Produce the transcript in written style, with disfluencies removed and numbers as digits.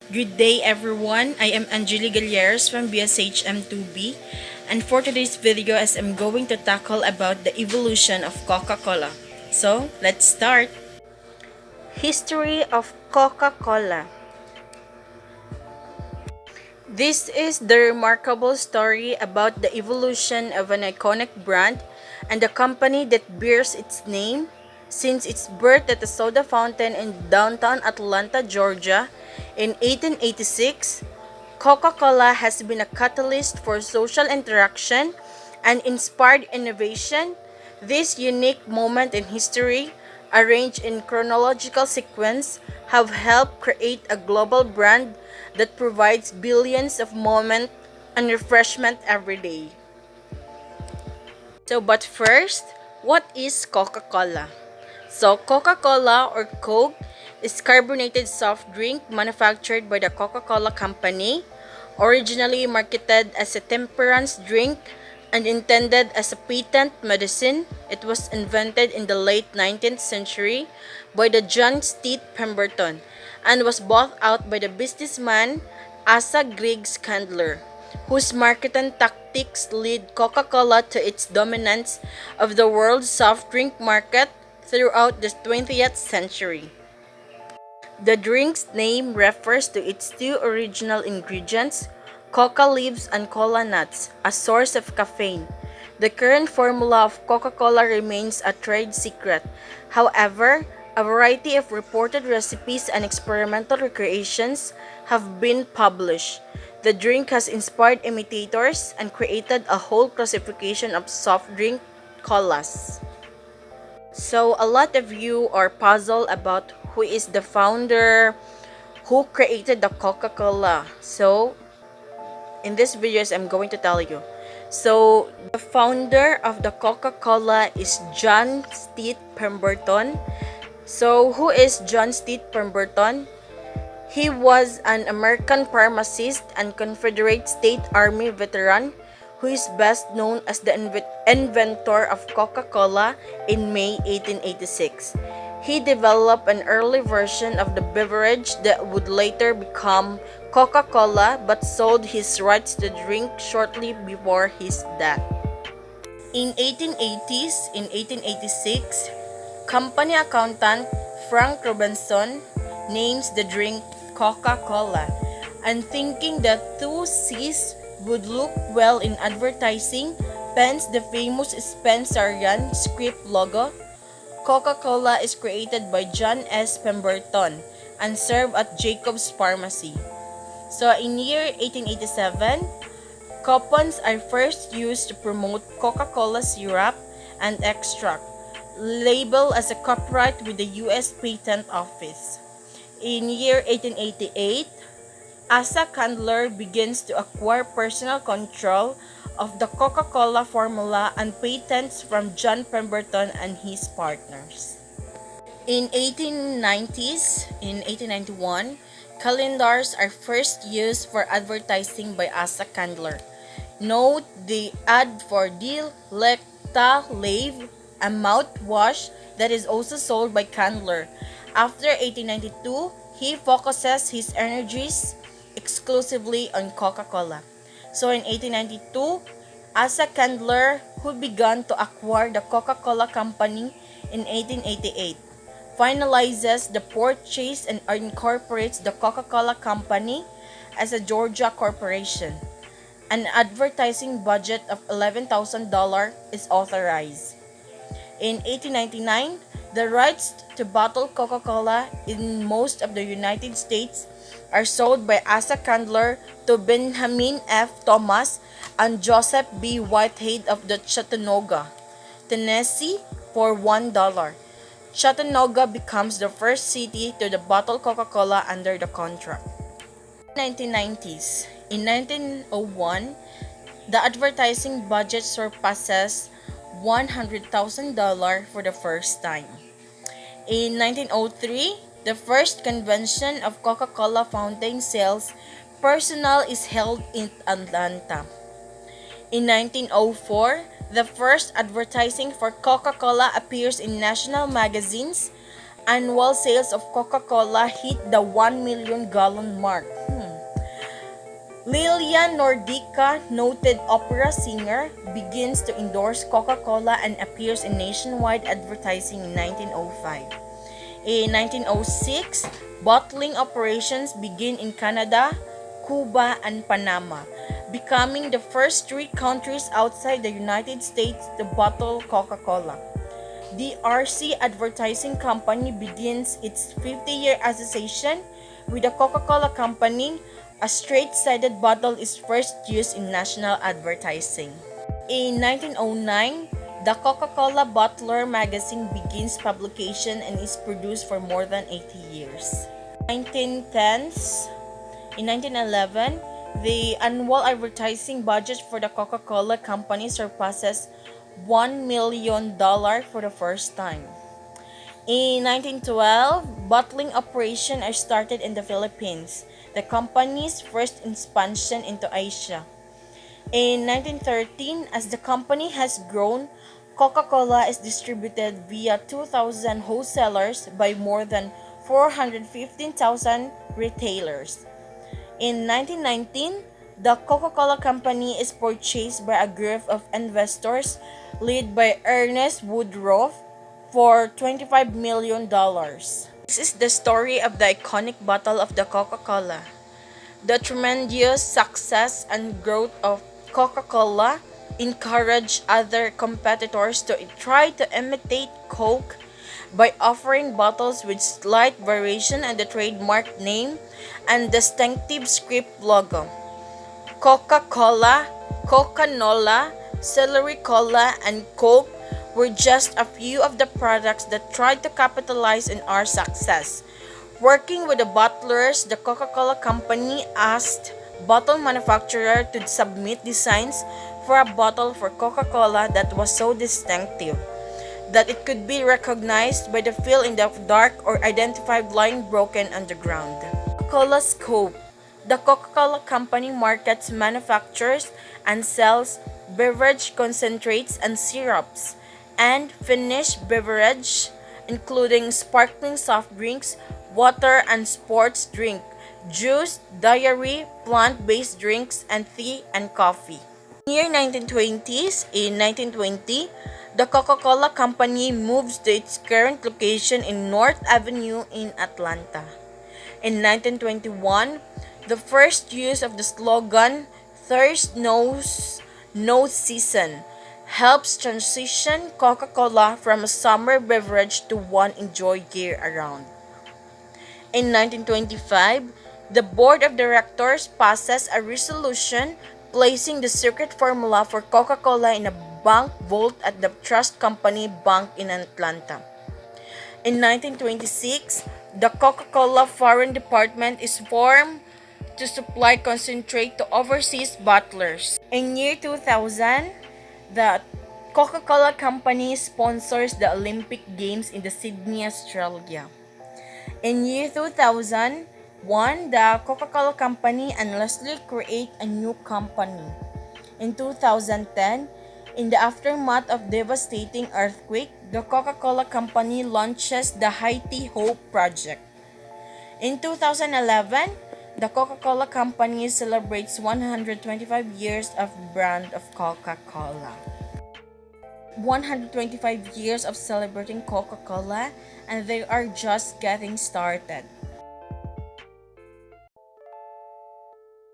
Good day everyone, I am Angeli Galleros from BSHM2B, and for today's video as I'm going to tackle about the evolution of Coca-Cola. So, let's start! History of Coca-Cola. This is the remarkable story about the evolution of an iconic brand and the company that bears its name since its birth at a soda fountain in downtown Atlanta, Georgia in 1886. Coca-Cola has been a catalyst for social interaction and inspired innovation. This unique moment in history, arranged in chronological sequence, have helped create a global brand that provides billions of moments and refreshment every day. But first, what is Coca-Cola? So, Coca-Cola or Coke is carbonated soft drink manufactured by the Coca-Cola Company, originally marketed as a temperance drink and intended as a patent medicine. It was invented in the late 19th century by the John Steed Pemberton and was bought out by the businessman Asa Griggs Candler, whose marketing tactics led Coca-Cola to its dominance of the world's soft drink market throughout the 20th century. The drink's name refers to its two original ingredients, coca leaves and cola nuts, a source of caffeine. The current formula of Coca-Cola remains a trade secret. However, a variety of reported recipes and experimental recreations have been published. The drink has inspired imitators and created a whole classification of soft drink colas. So, a lot of you are puzzled about who is the founder, who created the Coca-Cola. So, in this videos, I'm going to tell you. So, the founder of the Coca-Cola is John Steed Pemberton. So, who is John Steed Pemberton? He was an American pharmacist and Confederate States Army veteran who is best known as the inventor of Coca-Cola in May 1886. He developed an early version of the beverage that would later become Coca-Cola but sold his rights to drink shortly before his death. In 1886, company accountant Frank Robinson names the drink Coca-Cola, and thinking that two C's would look well in advertising, pens the famous Spencerian script logo. Coca-Cola is created by John S. Pemberton and served at Jacob's Pharmacy. So in year 1887, coupons are first used to promote Coca-Cola syrup and extract, labeled as a copyright with the U.S. Patent Office. In year 1888, Asa Candler begins to acquire personal control of the Coca-Cola formula and patents from John Pemberton and his partners. In 1891, calendars are first used for advertising by Asa Candler. Note the ad for Delecta Lave, a mouthwash that is also sold by Candler. After 1892, he focuses his energies exclusively on Coca-Cola. So in 1892, Asa Candler, who began to acquire the Coca-Cola Company in 1888, finalizes the purchase and incorporates the Coca-Cola Company as a Georgia corporation. An advertising budget of $11,000 is authorized. In 1899, the rights to bottle Coca-Cola in most of the United States are sold by Asa Candler to Benjamin F. Thomas and Joseph B. Whitehead of the Chattanooga, Tennessee for $1. Chattanooga becomes the first city to bottle Coca-Cola under the contract. 1990s. In 1901, the advertising budget surpasses $100,000 for the first time. In 1903, the first convention of Coca-Cola fountain sales personnel is held in Atlanta. In 1904, the first advertising for Coca-Cola appears in national magazines. Annual sales of Coca-Cola hit the 1 million gallon mark. Lilia Nordica, noted opera singer, begins to endorse Coca-Cola and appears in nationwide advertising in 1905. In 1906, bottling operations begin in Canada, Cuba, and Panama, becoming the first three countries outside the United States to bottle Coca-Cola. The RC Advertising Company begins its 50-year association with the Coca-Cola Company. A straight-sided bottle is first used in national advertising. In 1909, the Coca-Cola Bottler magazine begins publication and is produced for more than 80 years. 1910s, in 1911, the annual advertising budget for the Coca-Cola Company surpasses $1 million for the first time. In 1912, bottling operations are started in the Philippines, the company's first expansion into Asia. In 1913, as the company has grown, Coca-Cola is distributed via 2,000 wholesalers by more than 415,000 retailers. In 1919, the Coca-Cola Company is purchased by a group of investors led by Ernest Woodruff for $25 million. This is the story of the iconic bottle of the Coca-Cola. The tremendous success and growth of Coca-Cola encouraged other competitors to try to imitate Coke by offering bottles with slight variation in the trademark name and distinctive script logo. Coca-Cola, Coca-Nola, Celery Cola, and Coke were just a few of the products that tried to capitalize on our success. Working with the bottlers, the Coca-Cola Company asked bottle manufacturers to submit designs for a bottle for Coca-Cola that was so distinctive that it could be recognized by the feel in the dark or identified line broken on the ground. Coca-Cola Scope. The Coca-Cola Company markets, manufactures, and sells beverage concentrates and syrups, and finished beverage, including sparkling soft drinks, water and sports drink, juice, dairy, plant-based drinks, and tea and coffee. In the year 1920s, in 1920, the Coca-Cola Company moves to its current location in North Avenue in Atlanta. In 1921, the first use of the slogan "Thirst Knows No Season" helps transition Coca-Cola from a summer beverage to one enjoyed year-round. In 1925, the Board of Directors passes a resolution placing the secret formula for Coca-Cola in a bank vault at the Trust Company Bank in Atlanta. In 1926, the Coca-Cola Foreign Department is formed to supply concentrate to overseas bottlers. In year 2000, the Coca-Cola Company sponsors the Olympic Games in the Sydney, Australia. In year 2001, the Coca-Cola Company and Nestle create a new company. In 2010, in the aftermath of devastating earthquake, the Coca-Cola Company launches the Haiti Hope Project. In 2011, the Coca-Cola Company celebrates 125 years of brand of Coca-Cola. 125 years of celebrating Coca-Cola, and they are just getting started.